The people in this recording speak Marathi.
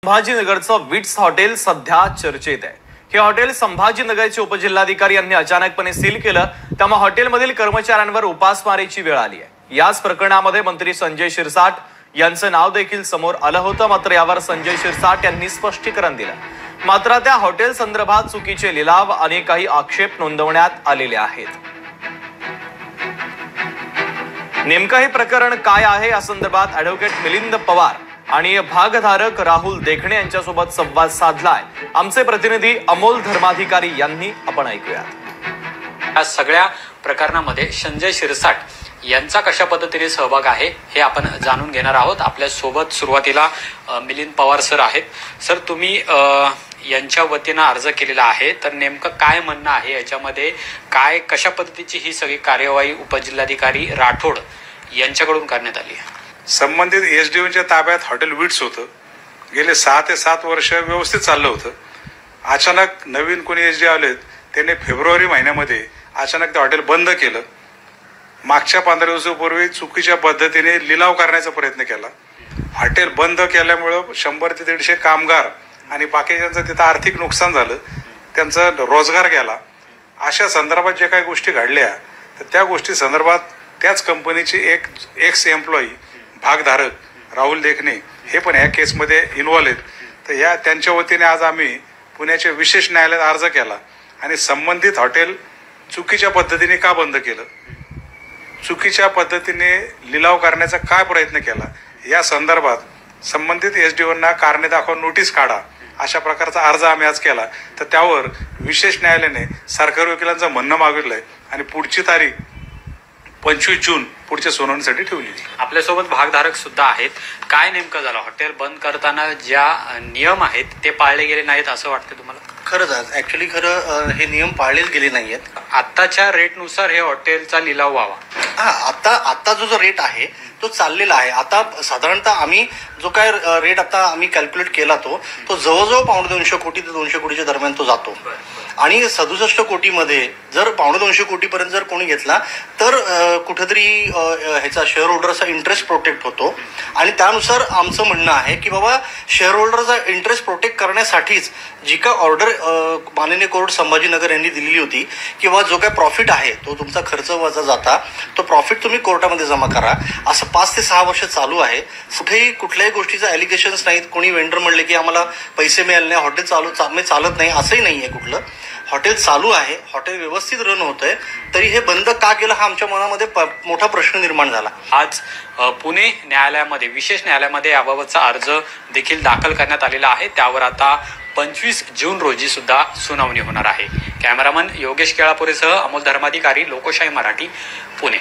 संभाजीनगरचं विट्स हॉटेल सध्या चर्चेत आहे। हे हॉटेल संभाजीनगरचे उपजिल्हाधिकारी यांनी अचानकपणे सील केलं, त्यामुळे हॉटेलमधील कर्मचाऱ्यांवर उपासमारीची वेळ आली आहे। याच प्रकरणामध्ये मंत्री संजय शिरसाट यांचं नाव देखील समोर आलं होतं, मात्र यावर संजय शिरसाट यांनी स्पष्टीकरण दिलं। मात्र त्या हॉटेल संदर्भात चुकीचे लिलाव आणि काही आक्षेप नोंदवण्यात आलेले आहेत। नेमकं हे प्रकरण काय आहे या संदर्भात ॲडव्होकेट मिलिंद पवार आणि भागधारक राहुल देखणे यांच्यासोबत संवाद साधलाय आमचे प्रतिनिधी अमोल धर्माधिकारी यांनी। आपण ऐकूयात। या सगळ्या प्रकरणामध्ये संजय शिरसाट यांचा कशा पद्धतीने सहभाग आहे हे आपण जाणून घेणार आहोत। आपल्या सोबत सुरुवातीला मिलिंद पवार सर आहेत। सर, तुम्ही यांच्या वतीनं अर्ज केलेला आहे, तर नेमकं काय म्हणणं आहे याच्यामध्ये? काय कशा पद्धतीची ही सगळी कार्यवाही उपजिल्हाधिकारी राठोड यांच्याकडून करण्यात आली आहे? संबंधित एसडीओच्या ताब्यात हॉटेल विट्स होतं। गेले 6 ते 7 वर्ष व्यवस्थित चाललं होतं। अचानक नवीन कोणी एसडी आलेत, त्यांनी फेब्रुवारी महिन्यामध्ये अचानक ते हॉटेल बंद केलं। मागच्या 15 दिवसापूर्वी चुकीच्या पद्धतीने लिलाव करण्याचा प्रयत्न केला। हॉटेल बंद केल्यामुळं 100 ते 150 कामगार आणि बाकीच्यांचं तिथं आर्थिक नुकसान झालं, त्यांचा रोजगार गेला। अशा संदर्भात जे काही गोष्टी घडल्या, तर त्या गोष्टी संदर्भात त्याच कंपनीचे एक एक्स एम्प्लॉई भागधारक राहुल देखणे हे पण या केसमध्ये इन्व्हॉल्व आहेत। तर या त्यांच्या वतीने आज आम्ही पुण्याच्या विशेष न्यायालयात अर्ज केला आणि संबंधित हॉटेल चुकीच्या पद्धतीने का बंद केलं, चुकीच्या पद्धतीने लिलाव करण्याचा काय प्रयत्न केला, या संदर्भात संबंधित एसडीओंना कारणे दाखवा नोटीस काढा अशा प्रकारचा अर्ज आम्ही आज केला। तर त्यावर विशेष न्यायालयाने सरकारी वकिलांचं म्हणणं मागितलंय आणि पुढची तारीख 25 जून पुढच्या सुनावणीसाठी ठेवली। आपल्यासोबत भागधारक सुद्धा आहेत। काय नेमकं झालं? हॉटेल बंद करताना ज्या नियम आहेत ते पाळले गेले नाहीत असं वाटतं तुम्हाला? खरंच ऍक्च्युली हे नियम पाळलेच गेले नाहीयेत। आताच्या रेटनुसार हे हॉटेलचा लिलाव व्हावा। आता जो रेट आहे तो चाललेला आहे। आता साधारणतः आम्ही जो काय रेट आता आम्ही कॅल्क्युलेट केला तो जवळजवळ 250 कोटी ते 200 कोटीच्या दरम्यान तो जातो। आणि 67 कोटीमध्ये जर 250 कोटीपर्यंत जर कोणी घेतला तर कुठेतरी ह्याचा शेअर होल्डरचा इंटरेस्ट प्रोटेक्ट होतो। आणि त्यानुसार आमचं म्हणणं आहे की बाबा शेअर होल्डरचा इंटरेस्ट प्रोटेक्ट करण्यासाठीच जी काय ऑर्डर माननीय कोर्ट संभाजीनगर यांनी दिलेली होती की बाबा जो काय प्रॉफिट आहे तो तुमचा खर्च वजा जाता तो प्रॉफिट तुम्ही कोर्टामध्ये जमा करा, असं 5 ते 6 वर्ष चालू आहे। कुठेही कुठल्याही गोष्टीचं ॲलिगेशन्स नाहीत। कोणी वेंडर म्हणले की आम्हाला पैसे मिळाले नाही, हॉटेल चालत नाही, असंही नाही आहे। कुठलं हॉटेल चालू आहे, हॉटेल व्यवस्थित रन होतंय, तरी हे बंद का केलं हा आमच्या मनामध्ये मोठा प्रश्न निर्माण झाला। आज पुणे न्यायालयामध्ये विशेष न्यायालयामध्ये याबाबतचा अर्ज देखील दाखल करण्यात आलेला आहे। त्यावर आता 25 जून रोजी सुद्धा सुनावणी होणार आहे। कॅमेरामन योगेश केळापुरेसह अमोल धर्माधिकारी, लोकशाही मराठी, पुणे।